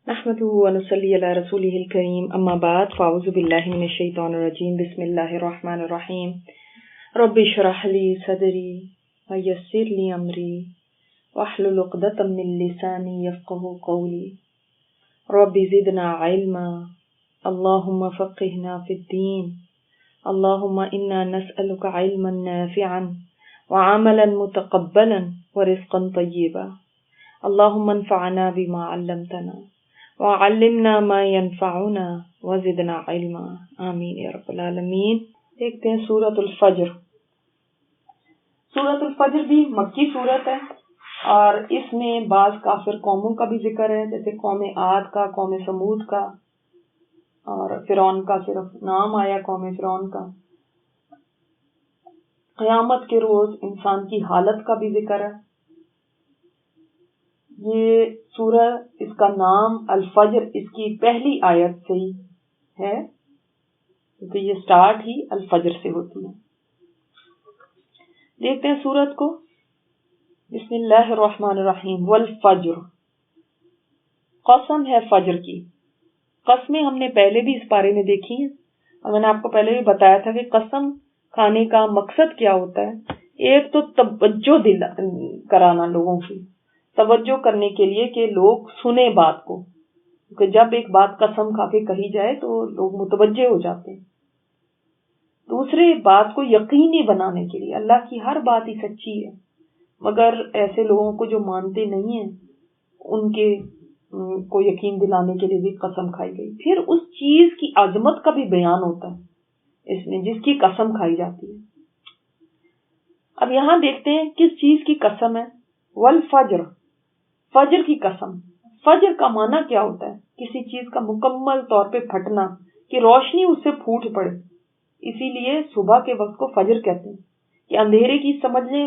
نحمده ونصلي على رسوله الكريم اما بعد فاعوذ بالله من الشيطان الرجيم بسم الله الرحمن الرحيم رب اشرح لي صدري ويسر لي امري واحلل عقدة من لساني يفقهوا قولي رب زدنا علما اللهم فقهنا في الدين اللهم انا نسألك علما نافعا وعملا متقبلا ورزقا طيبا اللهم انفعنا بما علمتنا وعلمنا ما ينفعنا وزدنا علما آمین یا رب العالمین۔ دیکھتے ہیں سورۃ الفجر۔ سورۃ الفجر بھی مکی سورت ہے اور اس میں بعض کافر قوموں کا بھی ذکر ہے، جیسے قوم عاد کا، قوم سمود کا، اور فرعون کا صرف نام آیا قوم فرعون کا۔ قیامت کے روز انسان کی حالت کا بھی ذکر ہے۔ یہ سورہ، اس کا نام الفجر اس کی پہلی آیت سے ہی ہے، کیونکہ یہ سٹارٹ ہی الفجر سے ہوتی ہے۔ دیکھتے ہیں سورت کو۔ بسم اللہ الرحمن الرحیم۔ والفجر، قسم ہے فجر کی۔ قسمیں ہم نے پہلے بھی اس بارے میں دیکھی ہیں، اور میں نے آپ کو پہلے بھی بتایا تھا کہ قسم کھانے کا مقصد کیا ہوتا ہے۔ ایک تو توجہ کرانا، لوگوں کی توجہ کرنے کے لیے کہ لوگ سنیں بات کو، کیونکہ جب ایک بات قسم کھا کے کہی جائے تو لوگ متوجہ ہو جاتے ہیں۔ دوسرے، بات کو یقینی بنانے کے لیے، اللہ کی ہر بات ہی سچی ہے، مگر ایسے لوگوں کو جو مانتے نہیں ہیں ان کے کو یقین دلانے کے لیے بھی قسم کھائی گئی۔ پھر اس چیز کی عظمت کا بھی بیان ہوتا ہے اس میں، جس کی قسم کھائی جاتی ہے۔ اب یہاں دیکھتے ہیں کس چیز کی قسم ہے۔ والفجر، فجر کی قسم۔ فجر کا معنی کیا ہوتا ہے؟ کسی چیز کا مکمل طور پہ پھٹنا، کہ روشنی اس سے پھوٹ پڑے۔ اسی لیے صبح کے وقت کو فجر کہتے ہیں، کہ اندھیرے کی سمجھ لیں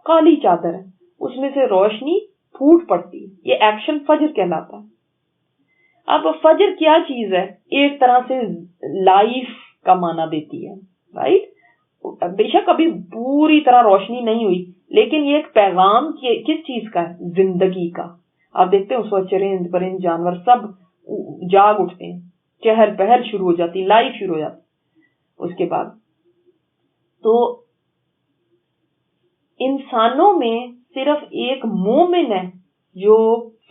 کالی چادر ہے، اس میں سے روشنی پھوٹ پڑتی ہے، یہ ایکشن فجر کہلاتا ہے۔ اب فجر کیا چیز ہے؟ ایک طرح سے لائف کا معنی دیتی ہے، رائٹ؟ بے شک ابھی پوری طرح روشنی نہیں ہوئی، لیکن یہ ایک پیغام کس چیز کا ہے؟ زندگی کا۔ آپ دیکھتے ہیں اس وقت چرند پرند جانور سب جاگ اٹھتے ہیں، چہل پہل شروع ہو جاتی، لائف شروع ہو جاتی۔ اس کے بعد تو انسانوں میں صرف ایک مومن ہے جو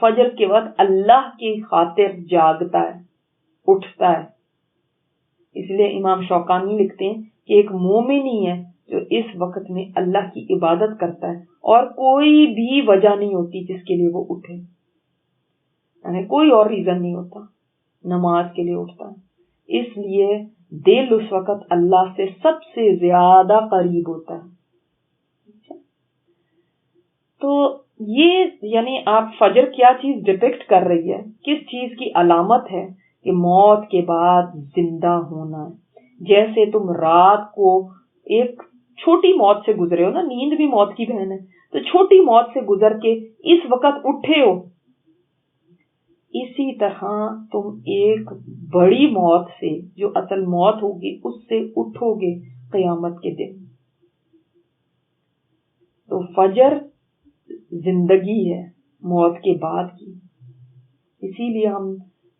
فجر کے وقت اللہ کی خاطر جاگتا ہے، اٹھتا ہے۔ اس لیے امام شوکانی لکھتے ہیں کہ ایک مومن ہی ہے جو اس وقت میں اللہ کی عبادت کرتا ہے، اور کوئی بھی وجہ نہیں ہوتی جس کے لیے وہ اٹھے، یعنی کوئی اور ریزن نہیں ہوتا، نماز کے لیے اٹھتا ہے۔ اس لیے دل اس وقت اللہ سے سب سے زیادہ قریب ہوتا ہے۔ تو یہ یعنی آپ فجر کیا چیز ڈپکٹ کر رہی ہے، کس چیز کی علامت ہے؟ کہ موت کے بعد زندہ ہونا ہے۔ جیسے تم رات کو ایک چھوٹی موت سے گزرے ہو نا، نیند بھی موت کی بہن ہے، تو چھوٹی موت سے گزر کے اس وقت اٹھے ہو، اسی طرح تم ایک بڑی موت سے، جو اصل موت ہوگی، اس سے اٹھو گے قیامت کے دن۔ تو فجر زندگی ہے موت کے بعد کی۔ اسی لیے ہم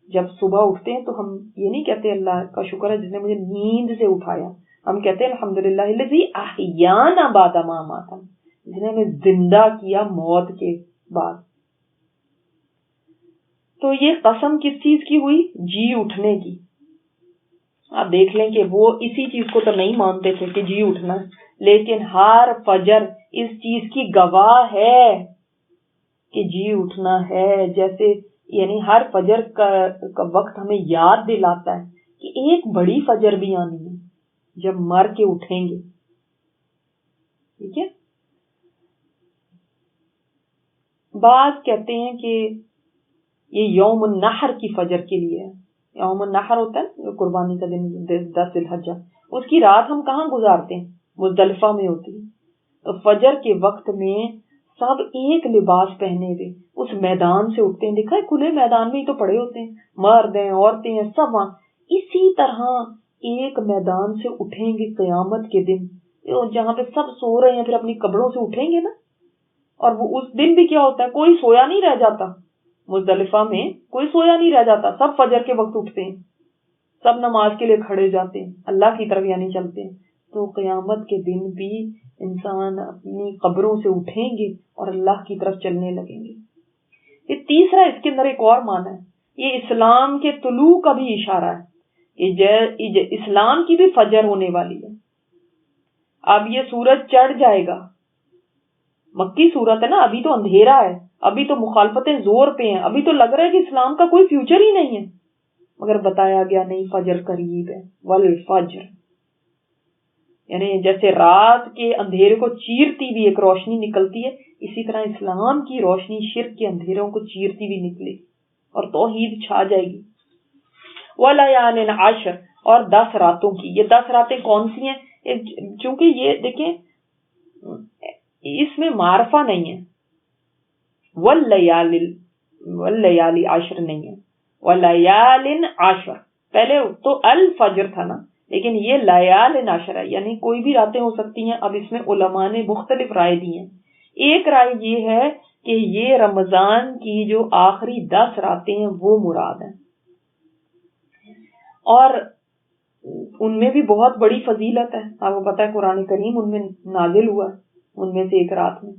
جب صبح اٹھتے ہیں تو ہم یہ نہیں کہتے اللہ کا شکر ہے جس نے مجھے نیند سے اٹھایا، ہم کہتے ہیں الحمدللہ الذی احیانا بعد ما اماتنا، جس نے ہمیں زندہ کیا موت کے بعد۔ تو یہ قسم کس چیز کی ہوئی؟ جی اٹھنے کی۔ آپ دیکھ لیں کہ وہ اسی چیز کو تو نہیں مانتے تھے کہ جی اٹھنا، لیکن ہر فجر اس چیز کی گواہ ہے کہ جی اٹھنا ہے۔ جیسے یعنی ہر فجر کا وقت ہمیں یاد دلاتا ہے کہ ایک بڑی فجر بھی آنی ہے جب مر کے اٹھیں گے، ٹھیک ہے؟ بعض کہتے ہیں کہ یہ یوم النحر کی فجر کے لیے ہے۔ یوم النحر ہوتا ہے قربانی کا دن، 10 ذی الحجہ، اس کی رات ہم کہاں گزارتے ہیں؟ مزدلفہ میں ہوتی ہے۔ تو فجر کے وقت میں سب ایک لباس پہنے ہوئے اس میدان سے اٹھتے ہیں، دیکھا ہے کھلے میدان میں ہی تو پڑے ہوتے ہیں، مرد ہیں، عورتیں ہیں، سب وہاں اسی طرح ایک میدان سے اٹھیں گے قیامت کے دن، جہاں پہ سب سو رہے ہیں، پھر اپنی قبروں سے اٹھیں گے نا۔ اور وہ اس دن بھی کیا ہوتا ہے، کوئی سویا نہیں رہ جاتا، مزدلفہ میں کوئی سویا نہیں رہ جاتا، سب فجر کے وقت اٹھتے ہیں، سب نماز کے لیے کھڑے جاتے ہیں، اللہ کی طرف یعنی چلتے ہیں. تو قیامت کے دن بھی انسان اپنی قبروں سے اٹھیں گے اور اللہ کی طرف چلنے لگیں گے. یہ تیسرا اس کے اندر ایک اور معنی ہے، یہ اسلام کے طلوع کا بھی اشارہ ہے کہ اسلام کی بھی فجر ہونے والی ہے. اب یہ سورج چڑھ جائے گا، مکی صورت ہے نا، ابھی تو اندھیرا ہے، ابھی تو مخالفتیں زور پہ ہیں، ابھی تو لگ رہا ہے کہ اسلام کا کوئی فیوچر ہی نہیں ہے، مگر بتایا گیا نہیں، فجر قریب ہے. والفجر، یعنی جیسے رات کے اندھیرے کو چیرتی ہوئی ایک روشنی نکلتی ہے، اسی طرح اسلام کی روشنی شرک کے اندھیروں کو چیرتی ہوئی نکلے اور توحید چھا جائے گی. وَلَيَالٍ عَشْرٍ، اور 10 راتوں کی. یہ 10 راتیں کون سی ہیں؟ چونکہ یہ دیکھیں اس میں معرفہ نہیں ہے، وَاللَّيَالِ عَشْرٍ نہیں ہے، وَلَيَالٍ عَشْرٍ. پہلے تو الفجر تھا نا، لیکن یہ لیال عشر ہے، یعنی کوئی بھی راتیں ہو سکتی ہیں. اب اس میں علماء نے مختلف رائے دی ہیں. ایک رائے یہ ہے کہ یہ رمضان کی جو آخری 10 راتیں ہیں وہ مراد ہیں، اور ان میں بھی بہت بڑی فضیلت ہے. آپ کو پتہ ہے قرآن کریم ان میں نازل ہوا ہے، ان میں سے ایک رات میں.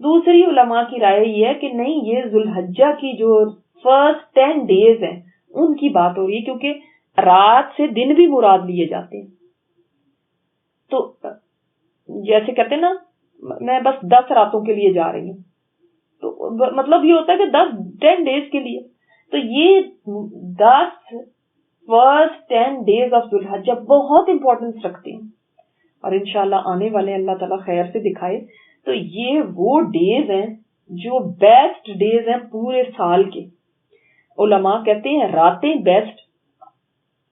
دوسری علماء کی رائے یہ ہے کہ نہیں، یہ ذوالحجہ کی جو فرسٹ 10 ڈیز ہیں ان کی بات ہو رہی ہے، کیونکہ رات سے دن بھی مراد لیے جاتے ہیں. تو جیسے کہتے ہیں نا، میں بس 10 راتوں کے لیے جا رہی ہوں، تو مطلب یہ ہوتا ہے کہ 10 ڈیز کے لیے. تو یہ 10 فرسٹ 10 ڈیز آف ذوالحجہ بہت امپورٹنس رکھتے ہیں، اور انشاءاللہ آنے والے اللہ تعالیٰ خیر سے دکھائے تو یہ وہ ڈیز ہیں جو بیسٹ ڈیز ہیں پورے سال کے. علماء کہتے ہیں راتیں بیسٹ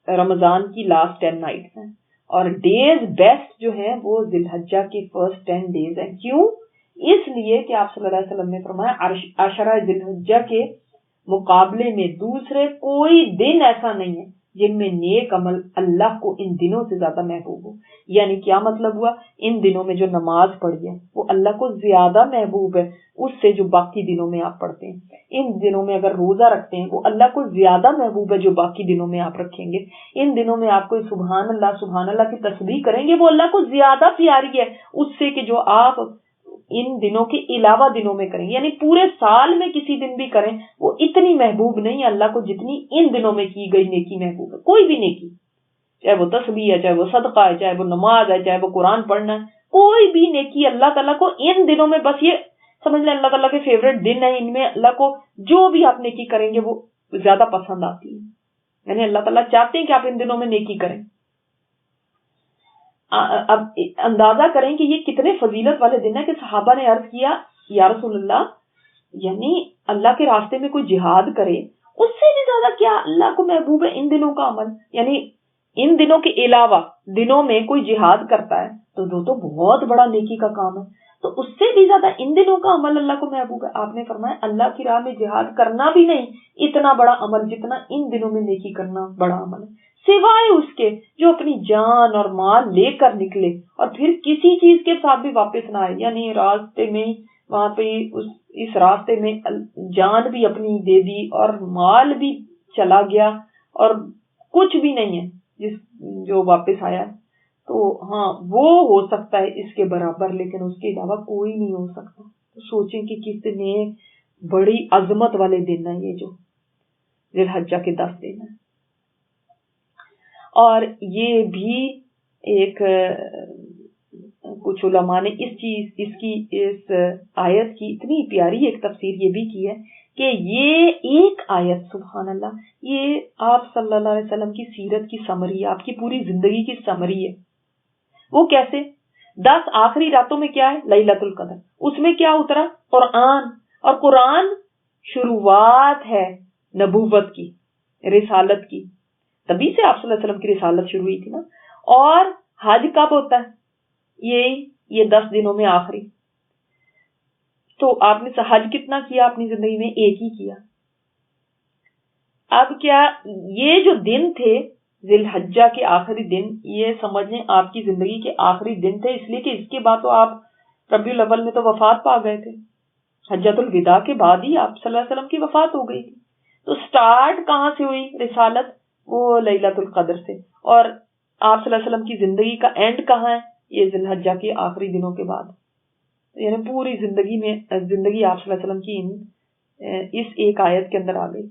رمضان کی لاسٹ 10 نائٹس ہیں، اور ڈیز بیسٹ جو ہیں وہ ذوالحجہ کی فرسٹ 10 ڈیز ہیں. کیوں؟ اس لیے کہ آپ صلی اللہ علیہ وسلم نے فرمایا عشرہ ذوالحجہ کے مقابلے میں دوسرے کوئی دن ایسا نہیں ہے جن میں نیک عمل اللہ کو ان دنوں سے زیادہ محبوب ہو. یعنی کیا مطلب ہوا؟ ان دنوں میں جو نماز پڑھی ہے وہ اللہ کو زیادہ محبوب ہے اس سے جو باقی دنوں میں آپ پڑھتے ہیں. ان دنوں میں اگر روزہ رکھتے ہیں وہ اللہ کو زیادہ محبوب ہے جو باقی دنوں میں آپ رکھیں گے. ان دنوں میں آپ کو سبحان اللہ کی تسبیح کریں گے، وہ اللہ کو زیادہ پیاری ہے اس سے کہ جو آپ ان دنوں کے علاوہ دنوں میں کریں، یعنی پورے سال میں کسی دن بھی کریں وہ اتنی محبوب نہیں اللہ کو جتنی ان دنوں میں کی گئی نیکی محبوب ہے. کوئی بھی نیکی، چاہے وہ تسبیح ہے، چاہے وہ صدقہ ہے، چاہے وہ نماز ہے، چاہے وہ قرآن پڑھنا ہے، کوئی بھی نیکی اللہ تعالیٰ کو ان دنوں میں، بس یہ سمجھ لیں اللہ تعالیٰ کے فیوریٹ دن ہے، ان میں اللہ کو جو بھی آپ نیکی کریں گے وہ زیادہ پسند آتی ہے. یعنی اللہ تعالیٰ چاہتے ہیں کہ آپ ان دنوں میں نیکی کریں. اب اندازہ کریں کہ یہ کتنے فضیلت والے دن ہیں کہ صحابہ نے عرض کیا یا رسول اللہ، یعنی اللہ کے راستے میں کوئی جہاد کرے اس سے بھی زیادہ کیا اللہ کو محبوب ہے ان دنوں کا عمل؟ یعنی ان دنوں کے علاوہ دنوں میں کوئی جہاد کرتا ہے تو بہت بڑا نیکی کا کام ہے، تو اس سے بھی زیادہ ان دنوں کا عمل اللہ کو محبوب ہے. آپ نے فرمایا اللہ کی راہ میں جہاد کرنا بھی نہیں اتنا بڑا عمل جتنا ان دنوں میں نیکی کرنا بڑا عمل ہے، سوائے اس کے جو اپنی جان اور مال لے کر نکلے اور پھر کسی چیز کے ساتھ بھی واپس نہ آئے. یعنی راستے میں وہاں پہ اس راستے میں جان بھی اپنی دے دی اور مال بھی چلا گیا اور کچھ بھی نہیں ہے جو واپس آیا. تو ہاں وہ ہو سکتا ہے اس کے برابر، لیکن اس کے علاوہ کوئی نہیں ہو سکتا. تو سوچیں کہ کتنے بڑی عظمت والے دن ہیں یہ جو ذوالحجہ کے 10 دن ہیں. اور یہ بھی ایک کچھ علماء نے اس آیت کی اتنی پیاری ایک تفسیر یہ بھی کی ہے کہ یہ ایک آیت سبحان اللہ یہ آپ صلی اللہ علیہ وسلم کی سیرت کی سمری ہے، آپ کی پوری زندگی کی سمری ہے. وہ کیسے؟ 10 آخری راتوں میں کیا ہے؟ لیلۃ القدر، اس میں کیا اترا؟ قرآن، اور قرآن شروعات ہے نبوت کی، رسالت کی، تبھی سے آپ صلی اللہ علیہ وسلم کی رسالت شروع ہوئی تھی نا. اور حج کب ہوتا ہے؟ یہ 10 دنوں میں آخری. تو آپ نے حج کتنا کیا اپنی زندگی میں؟ ایک ہی کیا. اب کیا یہ جو دن تھے ذوالحجہ کے آخری دن، یہ سمجھیں آپ کی زندگی کے آخری دن تھے، اس لیے کہ اس کے بعد تو آپ ربیع الاول میں تو وفات پا گئے تھے. حجۃ الوداع کے بعد ہی آپ صلی اللہ علیہ وسلم کی وفات ہو گئی تھی. تو سٹارٹ کہاں سے ہوئی رسالت؟ وہ لیلۃ القدر سے. اور آپ صلی اللہ علیہ وسلم کی زندگی کا اینڈ کہاں ہے؟ یہ ذی الحجہ کے آخری دنوں کے بعد. یعنی پوری زندگی آپ صلی اللہ علیہ وسلم کی اس ایک آیت کے اندر آ گئی.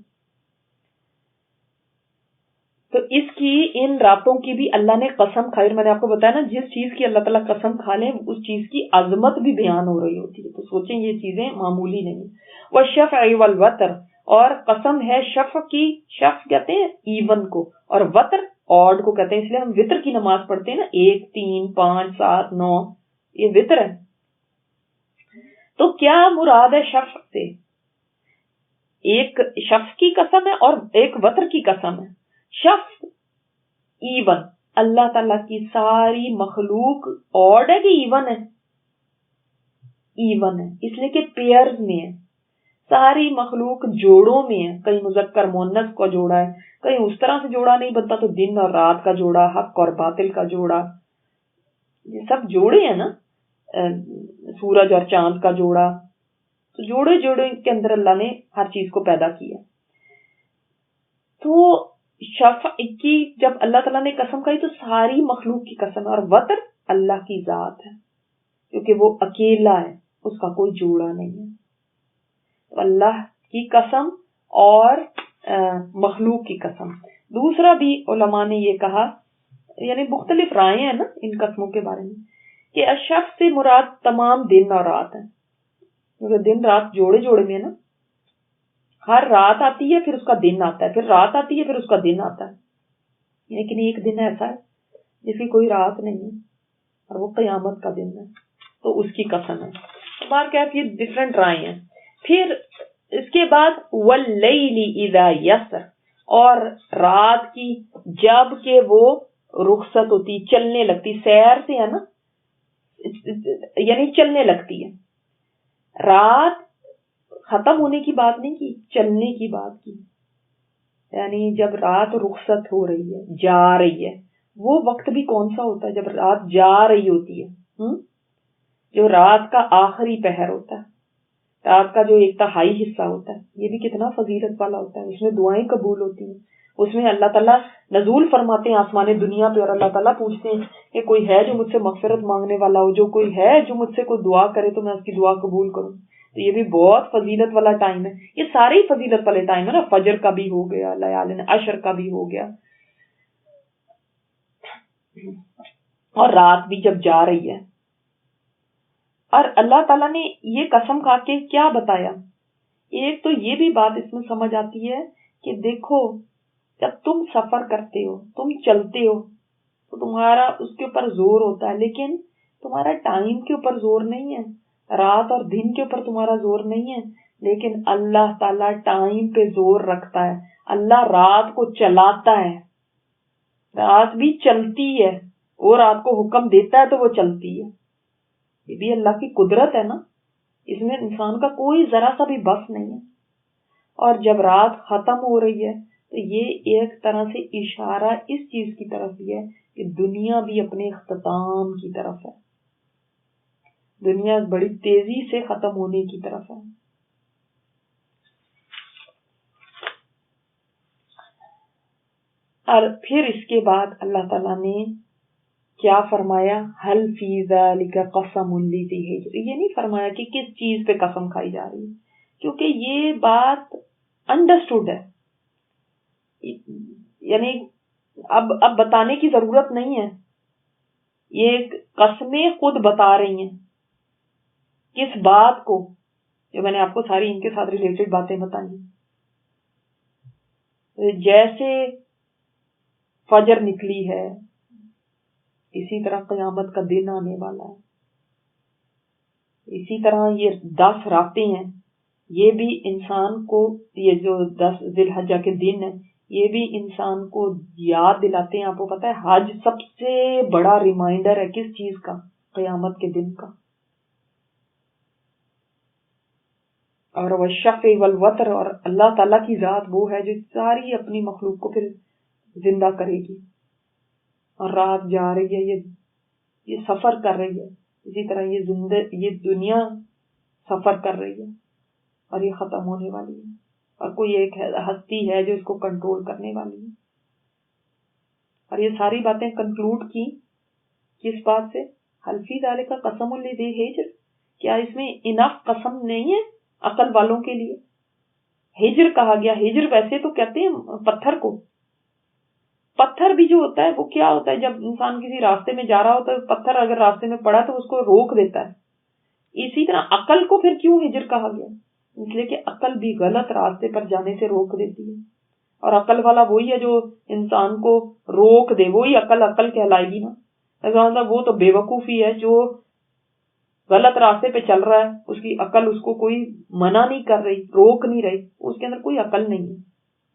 تو اس کی ان راتوں کی بھی اللہ نے قسم کھائی. میں نے آپ کو بتایا نا، جس چیز کی اللہ تعالیٰ قسم کھا لیں اس چیز کی عظمت بھی بیان ہو رہی ہوتی ہے. تو سوچیں یہ چیزیں معمولی نہیں. والشفع والوتر، اور قسم ہے شفع کی. شفع کہتے ہیں ایون کو، اور وتر آڈ کو کہتے ہیں. اس لیے ہم وتر کی نماز پڑھتے ہیں نا، 1 3 5 7 9، یہ وتر ہے. تو کیا مراد ہے شفع سے؟ ایک شفع کی قسم ہے اور ایک وتر کی قسم ہے. شفع ایون، اللہ تعالیٰ کی ساری مخلوق آڈ ہے کہ ایون ہے؟ ایون ہے، اس لیے کہ پیئرز میں ہے. ساری مخلوق جوڑوں میں ہے. کہیں مذکر مؤنث کا جوڑا ہے، کہیں اس طرح سے جوڑا نہیں بنتا تو دن اور رات کا جوڑا، حق اور باطل کا جوڑا، یہ سب جوڑے ہیں نا. سورج اور چاند کا جوڑا. تو جوڑے جوڑے کے اندر اللہ نے ہر چیز کو پیدا کیا. تو شفع کی جب اللہ تعالیٰ نے قسم کھائی تو ساری مخلوق کی قسم ہے. اور وتر اللہ کی ذات ہے، کیونکہ وہ اکیلا ہے، اس کا کوئی جوڑا نہیں ہے. تو اللہ کی قسم اور مخلوق کی قسم. دوسرا بھی علماء نے یہ کہا، یعنی مختلف رائے ہیں نا ان قسموں کے بارے میں، کہ اشف سے مراد تمام دن اور رات ہیں. کیونکہ دن رات جوڑے جوڑے میں ہے نا. ہر رات آتی ہے پھر اس کا دن آتا ہے، پھر رات آتی ہے پھر اس کا دن آتا ہے. لیکن ایک دن ایسا ہے جس کی کوئی رات نہیں ہے اور وہ قیامت کا دن ہے، تو اس کی قسم ہے. بار کہتے یہ ڈفرنٹ رائے ہیں. پھر اس کے بعد واللیل اذا یسر، اور رات کی جب کہ وہ رخصت ہوتی، چلنے لگتی. سیر سے ہے نا، یعنی چلنے لگتی ہے. رات ختم ہونے کی بات نہیں کی، چلنے کی بات کی. یعنی جب رات رخصت ہو رہی ہے، جا رہی ہے، وہ وقت بھی کون سا ہوتا ہے؟ جب رات جا رہی ہوتی ہے، جو رات کا آخری پہر ہوتا ہے، رات کا جو ایک تہائی حصہ ہوتا ہے، یہ بھی کتنا فضیلت والا ہوتا ہے. اس میں دعائیں قبول ہوتی ہیں. اس میں اللہ تعالیٰ نزول فرماتے ہیں آسمان دنیا پہ، اور اللہ تعالیٰ پوچھتے ہیں کہ کوئی ہے جو مجھ سے مغفرت مانگنے والا ہو، جو کوئی ہے جو مجھ سے کوئی دعا کرے تو میں اس کی دعا قبول کروں. تو یہ بھی بہت فضیلت والا ٹائم ہے. یہ سارے ہی فضیلت والے ٹائم ہے نا. فجر کا بھی ہو گیا، لیالین عشر کا بھی ہو گیا، اور رات بھی جب جا رہی ہے. اور اللہ تعالیٰ نے یہ قسم کھا کے کیا بتایا؟ ایک تو یہ بھی بات اس میں سمجھ آتی ہے کہ دیکھو، جب تم سفر کرتے ہو، تم چلتے ہو، تو تمہارا اس کے اوپر زور ہوتا ہے، لیکن تمہارا ٹائم کے اوپر زور نہیں ہے، رات اور دن کے اوپر تمہارا زور نہیں ہے. لیکن اللہ تعالیٰ ٹائم پہ زور رکھتا ہے. اللہ رات کو چلاتا ہے، رات بھی چلتی ہے، وہ رات کو حکم دیتا ہے تو وہ چلتی ہے. یہ بھی اللہ کی قدرت ہے نا. اس میں انسان کا کوئی ذرا سا بھی بس نہیں ہے. اور جب رات ختم ہو رہی ہے تو یہ ایک طرح سے اشارہ اس چیز کی طرف بھی ہے کہ دنیا بھی اپنے اختتام کی طرف ہے. دنیا بڑی تیزی سے ختم ہونے کی طرف ہے. اور پھر اس کے بعد اللہ تعالیٰ نے کیا فرمایا؟ حل فی ذالک قسم لذی حجر. یہ نہیں فرمایا کہ کس چیز پہ قسم کھائی جا رہی ہے، کیونکہ یہ بات انڈرسٹوڈ ہے. یعنی اب بتانے کی ضرورت نہیں ہے. یہ قسمیں خود بتا رہی ہیں کس بات کو، جو میں نے آپ کو ساری ان کے ساتھ ریلیٹڈ باتیں بتائیں. جیسے فجر نکلی ہے، اسی طرح قیامت کا دن آنے والا ہے. اسی طرح یہ 10 راتیں ہیں، یہ بھی انسان کو، یہ جو 10 ذی الحجہ کے دن ہیں، یہ بھی انسان کو یاد دلاتے ہیں. آپ کو پتہ ہے حج سب سے بڑا ریمائنڈر ہے کس چیز کا؟ قیامت کے دن کا. اور والشفع والوتر، اور اللہ تعالیٰ کی ذات وہ ہے جو ساری اپنی مخلوق کو پھر زندہ کرے گی. اور رات جا رہی ہے، یہ سفر کر رہی ہے. اسی طرح یہ دنیا سفر کر رہی ہے. اور یہ ختم ہونے والی ہے، اور کوئی ایک ہستی ہے جو اس کو کنٹرول کرنے والی ہے. اور یہ ساری باتیں کنکلوڈ کی کس بات سے؟ حل فی ذالک قسم لذی حجر، کیا اس میں انف قسم نہیں ہے عقل والوں کے لیے؟ ہجر کہا گیا. ہجر ویسے تو کہتے ہیں پتھر کو. پتھر بھی جو ہوتا ہے وہ کیا ہوتا ہے؟ جب انسان کسی راستے میں جا رہا ہوتا ہے، پتھر اگر راستے میں پڑا تو اس کو روک دیتا ہے. اسی طرح عقل کو پھر کیوں ہجر کہا گیا؟ اس لیے کہ عقل بھی غلط راستے پر جانے سے روک دیتی ہے، اور عقل والا وہی ہے جو انسان کو روک دے، وہی عقل کہلائے گی نا. وہ تو بے وقوفی ہے جو غلط راستے پہ چل رہا ہے، اس کی عقل اس کو کوئی منع نہیں کر رہی، روک نہیں رہی، اس کے اندر کوئی عقل نہیں ہے.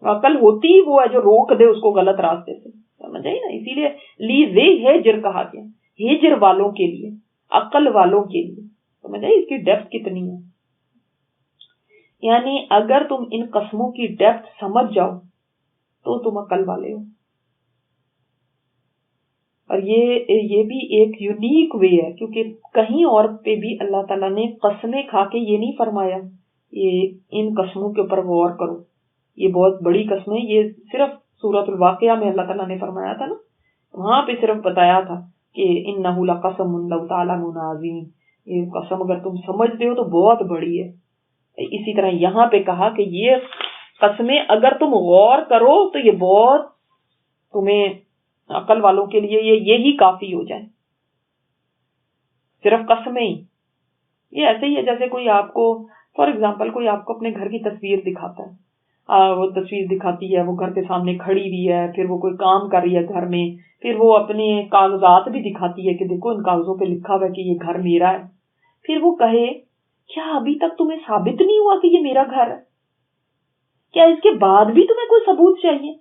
عقل ہوتی ہی وہ ہے جو روک دے اس کو غلط راستے سے. سمجھ آئی نا؟ اسی لیے لی ہجر کہا گیا، ہجر والوں کے لیے، عقل والوں کے لیے. سمجھ آئی اس کی ڈیپتھ کتنی ہے؟ یعنی اگر تم ان قسموں کی ڈیپتھ سمجھ جاؤ تو تم عقل والے ہو. اور یہ بھی ایک یونیک وے ہے، کیونکہ کہیں اور پہ بھی اللہ تعالیٰ نے قسمیں کھا کے یہ نہیں فرمایا یہ ان قسموں کے اوپر غور کرو، یہ بہت بڑی قسمیں. یہ صرف سورۃ الواقعہ میں اللہ تعالیٰ نے فرمایا تھا نا، وہاں پہ صرف بتایا تھا کہ انہ لقسم لو تعلمون عظیم، یہ قسم اگر تم سمجھتے ہو تو بہت بڑی ہے. اسی طرح یہاں پہ کہا کہ یہ قسمیں اگر تم غور کرو تو یہ بہت تمہیں عقل والوں کے لیے یہی کافی ہو جائے. صرف قسمیں ہی. یہ ایسے ہی ہے جیسے کوئی آپ کو فار ایگزامپل کوئی آپ کو اپنے گھر کی تصویر دکھاتا ہے، وہ تصویر دکھاتی ہے، وہ گھر کے سامنے کھڑی ہوئی ہے، پھر وہ کوئی کام کر رہی ہے گھر میں، پھر وہ اپنے کاغذات بھی دکھاتی ہے کہ دیکھو ان کاغذوں پہ لکھا ہوا ہے کہ یہ گھر میرا ہے. پھر وہ کہے کیا ابھی تک تمہیں ثابت نہیں ہوا کہ یہ میرا گھر ہے؟ کیا اس کے بعد بھی تمہیں کوئی ثبوت چاہیے؟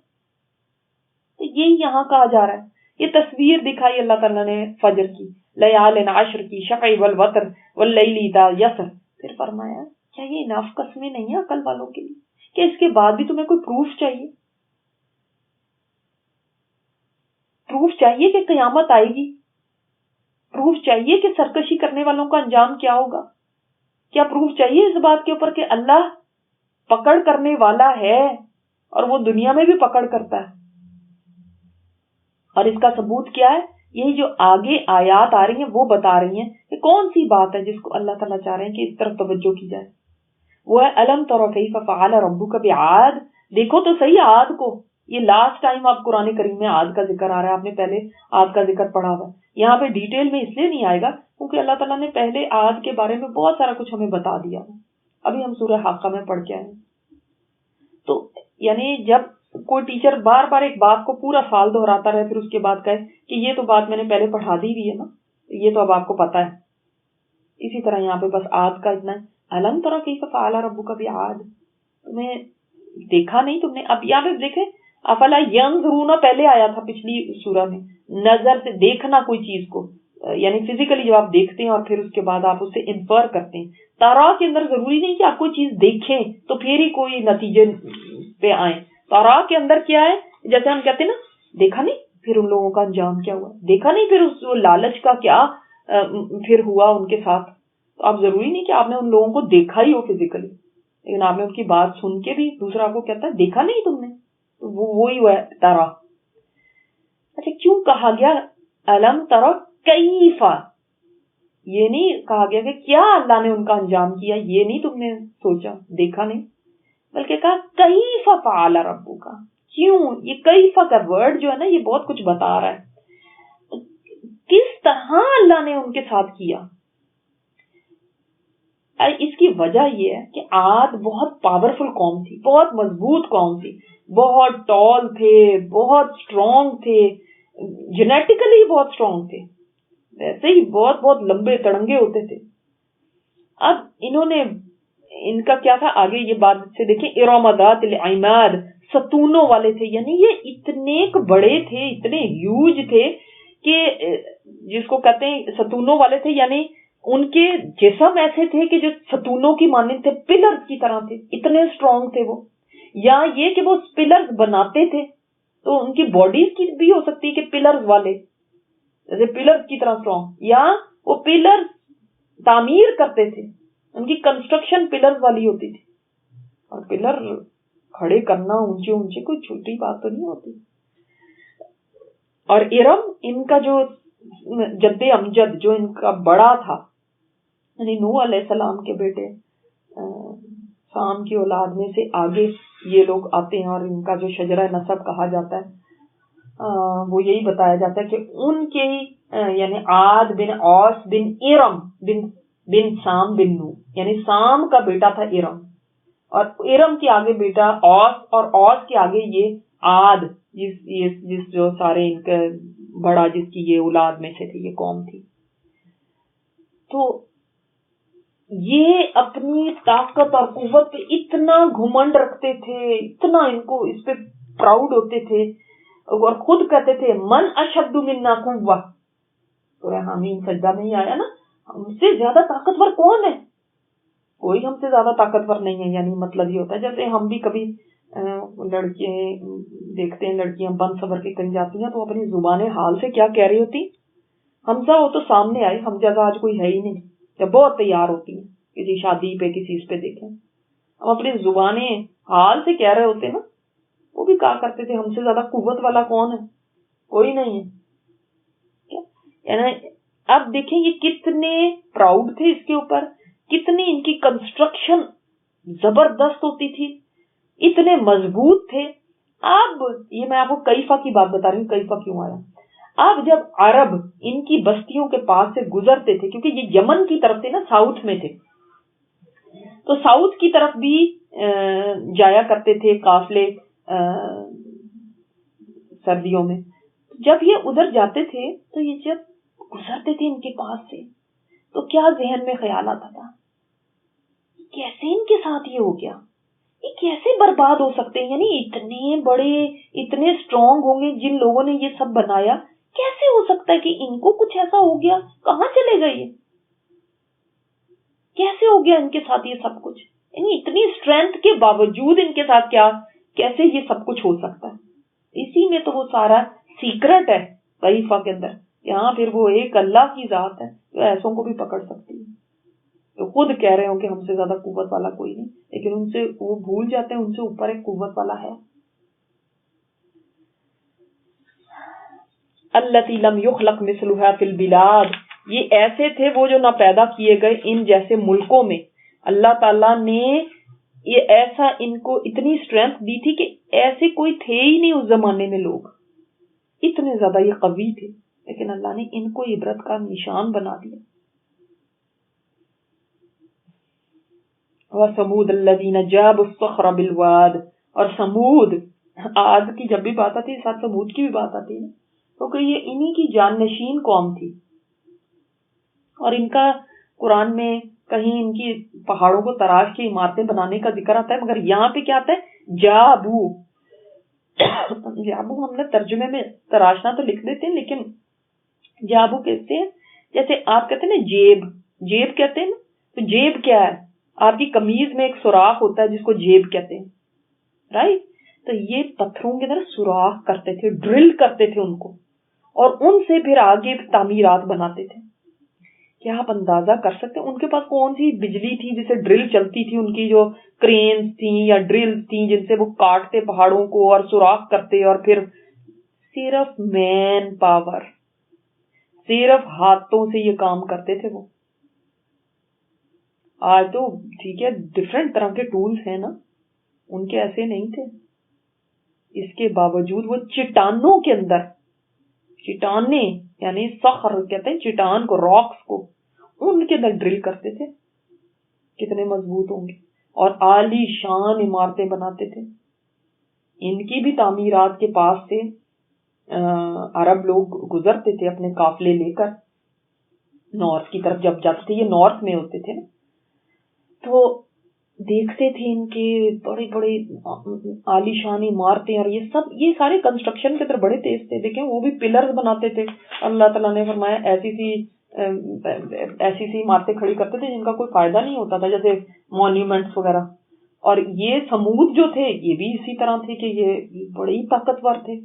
تو یہی یہاں کہا جا رہا ہے. یہ تصویر دکھائی اللہ تعالیٰ نے فجر کی، لیال عشر کی، شفع والوتر واللیل اذا یسر. پھر فرمایا کیا یہ اناف قسمیں نہیں ہیں عقل والوں کے لیے؟ کہ اس کے بعد بھی تمہیں کوئی پروف چاہیے؟ پروف چاہیے کہ قیامت آئے گی؟ پروف چاہیے کہ سرکشی کرنے والوں کا انجام کیا ہوگا؟ کیا پروف چاہیے اس بات کے اوپر کہ اللہ پکڑ کرنے والا ہے اور وہ دنیا میں بھی پکڑ کرتا ہے؟ اور اس کا ثبوت کیا ہے؟ یہی جو آگے آیات آ رہی ہیں وہ بتا رہی ہیں کہ کون سی بات ہے جس کو اللہ تعالیٰ چاہ رہے ہیں کہ اس طرف توجہ کی جائے. وہ ہے الم تر کیف فعل ربک بعاد. دیکھو تو صحیح عاد کو. یہ لاسٹ ٹائم آپ قرآن کریم میں عاد کا ذکر آ رہا ہے، آپ نے پہلے عاد کا ذکر پڑھا ہوا ہے. یہاں پہ ڈیٹیل میں اس لیے نہیں آئے گا کیونکہ اللہ تعالیٰ نے پہلے عاد کے بارے میں بہت سارا کچھ ہمیں بتا دیا. ابھی ہم سورہ حاقہ میں پڑھ کے آئے ہیں. تو یعنی جب کوئی ٹیچر بار بار ایک بات کو پورا سال دہراتا رہے پھر اس کے بعد کہے کہ یہ تو بات میں نے پہلے پڑھا دی ہوئی ہے نا، یہ تو اب آپ کو پتا ہے. اسی طرح یہاں پہ بس عاد کا اتنا ہے. الم تر کیف فعل ربک بعاد. تمہیں دیکھا نہیں تم نے؟ اب یہاں پہ دیکھیں افلا ینظرون پہلے آیا تھا پچھلی سورہ میں، نظر سے دیکھنا کوئی چیز کو، یعنی فزیکلی جب آپ دیکھتے ہیں اور پھر اس کے بعد آپ اس سے انفر کرتے ہیں. تارا کے اندر ضروری نہیں کہ آپ کوئی چیز دیکھیں تو پھر ہی کوئی نتیجے پہ آئیں. تارا کے اندر کیا ہے؟ جیسے ہم کہتے ہیں نا دیکھا نہیں پھر ان لوگوں کا انجام کیا ہوا، دیکھا نہیں پھر اس لالچ کا کیا پھر ہوا ان کے ساتھ. تو آپ ضروری نہیں کہ آپ نے ان لوگوں کو دیکھا ہی ہو فزیکلی، لیکن آپ نے ان کی بات سن کے بھی دوسرا کو کہتا ہے دیکھا نہیں تم نے، وہی ہوا ہے تارا. اچھا کیوں کہا گیا الم ترى کیف؟ یہ نہیں کہا گیا کہ کیا اللہ نے ان کا انجام کیا، یہ نہیں تم نے سوچا دیکھا نہیں، بلکہ کہا کیف فعل ربک. کیوں؟ یہ کیف کا ورڈ جو ہے نا یہ بہت کچھ بتا رہا ہے کس طرح اللہ نے ان کے ساتھ کیا. اس کی وجہ یہ ہے کہ عاد بہت پاورفل قوم تھی، بہت مضبوط قوم تھی، بہت ٹال تھے، بہت اسٹرانگ تھے، جینیٹیکلی بہت اسٹرانگ تھے، ویسے ہی بہت بہت لمبے تڑنگے ہوتے تھے. اب انہوں نے ان کا کیا تھا آگے یہ بات سے دیکھیں، ارم ذات العماد، ستونوں والے تھے. یعنی یہ اتنے بڑے تھے، اتنے ہیوج تھے کہ جس کو کہتے ہیں ستونوں والے تھے، یعنی ان کے جسم ایسے تھے کہ جو ستونوں کی مانند تھے، پلرز کی طرح تھے، اتنے اسٹرانگ تھے وہ. یا یہ کہ وہ پلرز بناتے تھے تو ان کی باڈیز کی بھی ہو سکتی ہے کہ پلرز والے جیسے پلرز کی طرح اسٹرانگ، یا وہ پلرز تعمیر کرتے تھے، ان کی کنسٹرکشن پلرز والی ہوتی تھی. اور پلر کھڑے کرنا اونچے اونچے کوئی چھوٹی بات تو نہیں ہوتی. اور ارم ان کا جو جد امجد جو ان کا بڑا تھا یعنی نوح علیہ السلام کے بیٹے سام کی اولاد میں سے آگے یہ لوگ آتے ہیں. اور ان کا جو شجرہ نسب کہا جاتا ہے وہ یہی بتایا جاتا ہے کہ ان کے یعنی عاد بن اوس بن ارم بن سام بن نوح یعنی سام کا بیٹا تھا ارم اور ارم کے آگے بیٹا اوس اور اوس کے آگے یہ عاد جس جو سارے ان کا بڑا جس کی یہ اولاد میں سے تھی یہ قوم تھی. تو یہ اپنی طاقت اور قوت پہ اتنا گھمنڈ رکھتے تھے, اتنا ان کو اس پہ پراؤڈ ہوتے تھے اور خود کہتے تھے من اشد منا قوہ. سورہ حمیم سجدہ میں ہی آیا نا, ہم سے زیادہ طاقتور کون ہے؟ کوئی ہم سے زیادہ طاقتور نہیں ہے. یعنی مطلب یہ ہوتا ہے جیسے ہم بھی کبھی لڑکیاں دیکھتے ہیں, لڑکیاں بن سبر کے کہیں جاتی ہیں تو اپنی زبان حال سے کیا کہہ رہی ہوتی, حمزہ وہ تو سامنے آئے, ہم جگہ آج کوئی ہے ہی نہیں, جب بہت تیار ہوتی ہیں کسی شادی پہ کسی اس پہ دیکھیں, ہم اپنی زبان حال سے کہہ رہے ہوتے ہیں نا. وہ بھی کہا کرتے تھے ہم سے زیادہ قوت والا کون ہے, کوئی نہیں ہے. یعنی اب دیکھیں یہ کتنے پراؤڈ تھے اس کے اوپر, کتنی ان کی کنسٹرکشن زبردست ہوتی تھی, اتنے مضبوط تھے. اب یہ میں آپ کو کیفا کی بات بتا رہی ہوں, کیفا کیوں آیا. اب جب عرب ان کی بستیوں کے پاس سے گزرتے تھے, کیونکہ یہ یمن کی طرف سے نا ساؤتھ میں تھے, تو ساؤتھ کی طرف بھی جایا کرتے تھے قافلے سردیوں میں. جب یہ ادھر جاتے تھے تو یہ جب گزرتے تھے ان کے پاس سے تو کیا ذہن میں خیال آتا تھا, کیسے ان کے ساتھ یہ ہو گیا, یہ کیسے برباد ہو سکتے ہیں. یعنی اتنے بڑے اتنے اسٹرانگ ہوں گے جن لوگوں نے یہ سب بنایا, کیسے ہو سکتا ہے کہ ان کو کچھ ایسا ہو گیا, کہاں چلے گئے یہ, کیسے ہو گیا ان کے ساتھ یہ سب کچھ. یعنی اتنی اسٹرینتھ کے باوجود ان کے ساتھ کیا کیسے یہ سب کچھ ہو سکتا ہے. اسی میں تو وہ سارا سیکرٹ ہے طائفہ کے اندر. یہاں پھر وہ ایک اللہ کی ذات ہے جو ایسوں کو بھی پکڑ سکتی ہے, تو خود کہہ رہے ہوں کہ ہم سے زیادہ قوت والا کوئی نہیں, لیکن ان سے وہ بھول جاتے ہیں ان سے اوپر ایک قوت والا ہے. التی لم یخلق مثلها فی البلاد, یہ ایسے تھے وہ جو نہ پیدا کیے گئے ان جیسے ملکوں میں. اللہ تعالیٰ نے یہ ایسا ان کو اتنی اسٹرینتھ دی تھی کہ ایسے کوئی تھے ہی نہیں اس زمانے میں لوگ, اتنے زیادہ یہ قوی تھے, لیکن اللہ نے ان کو عبرت کا نشان بنا دیا. وَثَمُودَ الَّذِينَ جَابُوا الصَّخْرَ بِالْوَادِ, اور سمود, عاد کی جب بھی بات آتی ہے ساتھ سمود کی بھی بات آتی ہے, کیونکہ یہ انہی کی جان نشین قوم تھی. اور ان کا قرآن میں کہیں ان کی پہاڑوں کو تراش کے عمارتیں بنانے کا ذکر آتا ہے, مگر یہاں پہ کیا آتا ہے جابو. جابو ہم نے ترجمے میں تراشنا تو لکھ دیتے ہیں, لیکن جابو کہتے ہیں جیسے آپ کہتے ہیں نا جیب, جیب کہتے ہیں نا, تو جیب کیا ہے, آپ کی قمیض میں ایک سوراخ ہوتا ہے جس کو جیب کہتے ہیں, رائٹ. تو یہ پتھروں کے اندر سوراخ کرتے تھے, ڈرل کرتے تھے ان کو, اور ان سے پھر آگے تعمیرات بناتے تھے. کیا آپ اندازہ کر سکتے ہیں ان کے پاس کون سی بجلی تھی جسے ڈرل چلتی تھی, ان کی جو کرینز تھیں یا ڈرل تھیں جن سے وہ کاٹتے پہاڑوں کو اور سوراخ کرتے, اور پھر صرف مین پاور, صرف ہاتھوں سے یہ کام کرتے تھے وہ. آج تو ٹھیک ہے ڈفرینٹ طرح کے ٹولز ہیں نا, ان کے ایسے نہیں تھے. اس کے باوجود وہ چٹانوں کے اندر, چٹانے یعنی صخر کہتے ہیں چٹان کو, راکس کو, ان کے اندر ڈرل کرتے تھے. کتنے مضبوط ہوں گے, اور عالی شان عمارتیں بناتے تھے. ان کی بھی تعمیرات کے پاس سے عرب لوگ گزرتے تھے اپنے قافلے لے کر نارتھ کی طرف. جب جاتے تھے یہ نارتھ میں ہوتے تھے نا, تو دیکھتے تھے ان کے بڑے بڑے عالی شان عمارتیں, اور یہ سب یہ سارے کنسٹرکشن کے اندر بڑے تیز تھے. دیکھیں وہ بھی پلرز بناتے تھے. اللہ تعالیٰ نے فرمایا ایسی سی عمارتیں کھڑی کرتے تھے جن کا کوئی فائدہ نہیں ہوتا تھا, جیسے مونیومنٹس وغیرہ. اور یہ سمود جو تھے یہ بھی اسی طرح تھے کہ یہ بڑے ہی طاقتور تھے.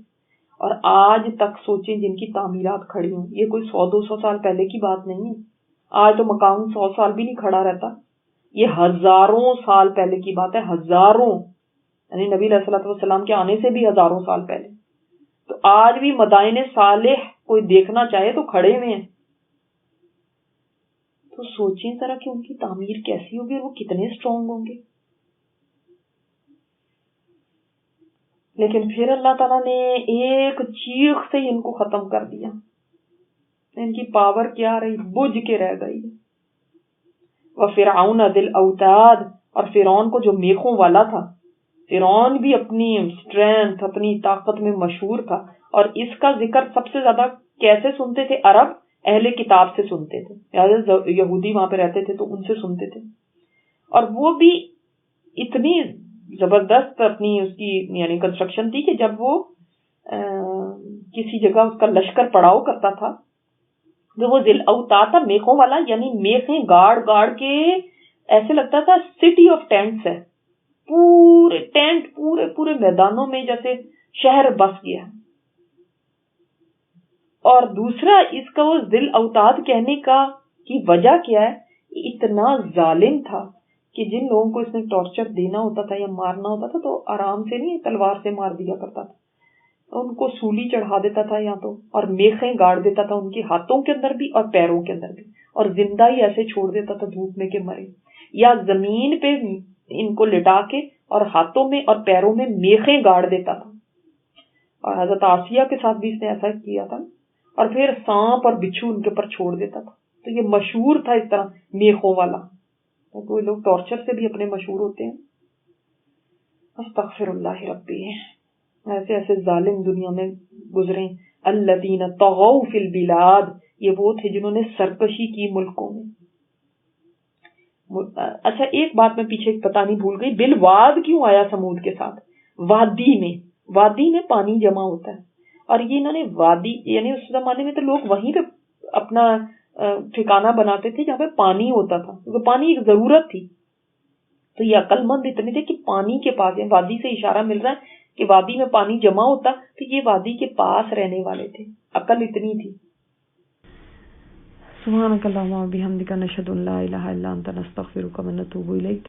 اور آج تک سوچیں جن کی تعمیرات کھڑی ہوں, یہ کوئی 100-200 سال پہلے کی بات نہیں ہے. آج تو مکان 100 سال بھی نہیں کھڑا رہتا. یہ ہزاروں سال پہلے کی بات ہے، ہزاروں، یعنی نبی علیہ الصلوۃ والسلام کے آنے سے بھی ہزاروں سال پہلے. تو آج بھی مدائن صالح کوئی دیکھنا چاہے تو کھڑے ہوئے ہیں. تو سوچیں ذرا کہ ان کی تعمیر کیسی ہوگی اور وہ کتنے اسٹرانگ ہوں گے. لیکن پھر اللہ تعالیٰ نے ایک چیخ سے ہی ان کو ختم کر دیا. ان کی پاور کیا رہی؟ بجھ کے رہ گئی. وَفِرْعَوْنَ ذِي الْأَوْتَادِ، اور فرعون کو جو میخوں والا تھا. فرعون بھی اپنی اسٹرینتھ، اپنی طاقت میں مشہور تھا، اور اس کا ذکر سب سے زیادہ کیسے سنتے تھے؟ عرب اہل کتاب سے سنتے تھے، یہودی وہاں پہ رہتے تھے تو ان سے سنتے تھے. اور وہ بھی اتنی زبردست اپنی اس کی یعنی کنسٹرکشن تھی کہ جب وہ کسی جگہ اس کا لشکر پڑاؤ کرتا تھا تو وہ ذل اوتاد تھا، میخوں والا، یعنی میخیں گاڑ گاڑ کے ایسے لگتا تھا سٹی آف ٹینٹس ہے، پورے ٹینٹ پورے میدانوں میں جیسے شہر بس گیا. اور دوسرا اس کا وہ ذل اوتاد کہنے کا کی وجہ کیا ہے؟ اتنا ظالم تھا کہ جن لوگوں کو اس نے ٹارچر دینا ہوتا تھا یا مارنا ہوتا تھا تو آرام سے نہیں، تلوار سے مار دیا کرتا تھا. ان کو سولی چڑھا دیتا تھا یا تو، اور میخیں گاڑ دیتا تھا ان کے ہاتھوں کے اندر بھی اور پیروں کے اندر بھی، اور زندہ ہی ایسے چھوڑ دیتا تھا دھوپ میں کہ مرے، یا زمین پہ ان کو لٹا کے اور ہاتھوں میں اور پیروں میں میخیں گاڑ دیتا تھا. اور حضرت آسیہ کے ساتھ بھی اس نے ایسا کیا تھا. اور پھر سانپ اور بچھو ان کے اوپر چھوڑ دیتا تھا. تو یہ مشہور تھا اس طرح میخوں والا. کوئی لوگ ٹارچر سے بھی اپنے مشہور ہوتے ہیں. استغفر اللہ ربی. ایسے ایسے ظالم دنیا میں گزرے. الذین طغوا فی البلاد، یہ وہ تھے جنہوں نے سرکشی کی ملکوں میں. اچھا ایک بات میں پیچھے بتانی بھول گئی، بالواد کیوں آیا سمود کے ساتھ؟ وادی میں پانی جمع ہوتا ہے، اور یہ انہوں نے وادی، یعنی اس زمانے میں تو لوگ وہیں پہ اپنا ٹھکانہ بناتے تھے جہاں پہ پانی ہوتا تھا، کیونکہ پانی ایک ضرورت تھی. تو یہ عقل مند اتنے تھے کہ پانی کے پاس، وادی سے اشارہ مل رہا ہے کہ وادی میں پانی جمع ہوتا، تو یہ وادی کے پاس رہنے والے تھے. عقل اتنی تھی. سبحانک اللہم و بحمدک، نشہد ان لا الہ الا انت، نستغفرک و نتوب الیک.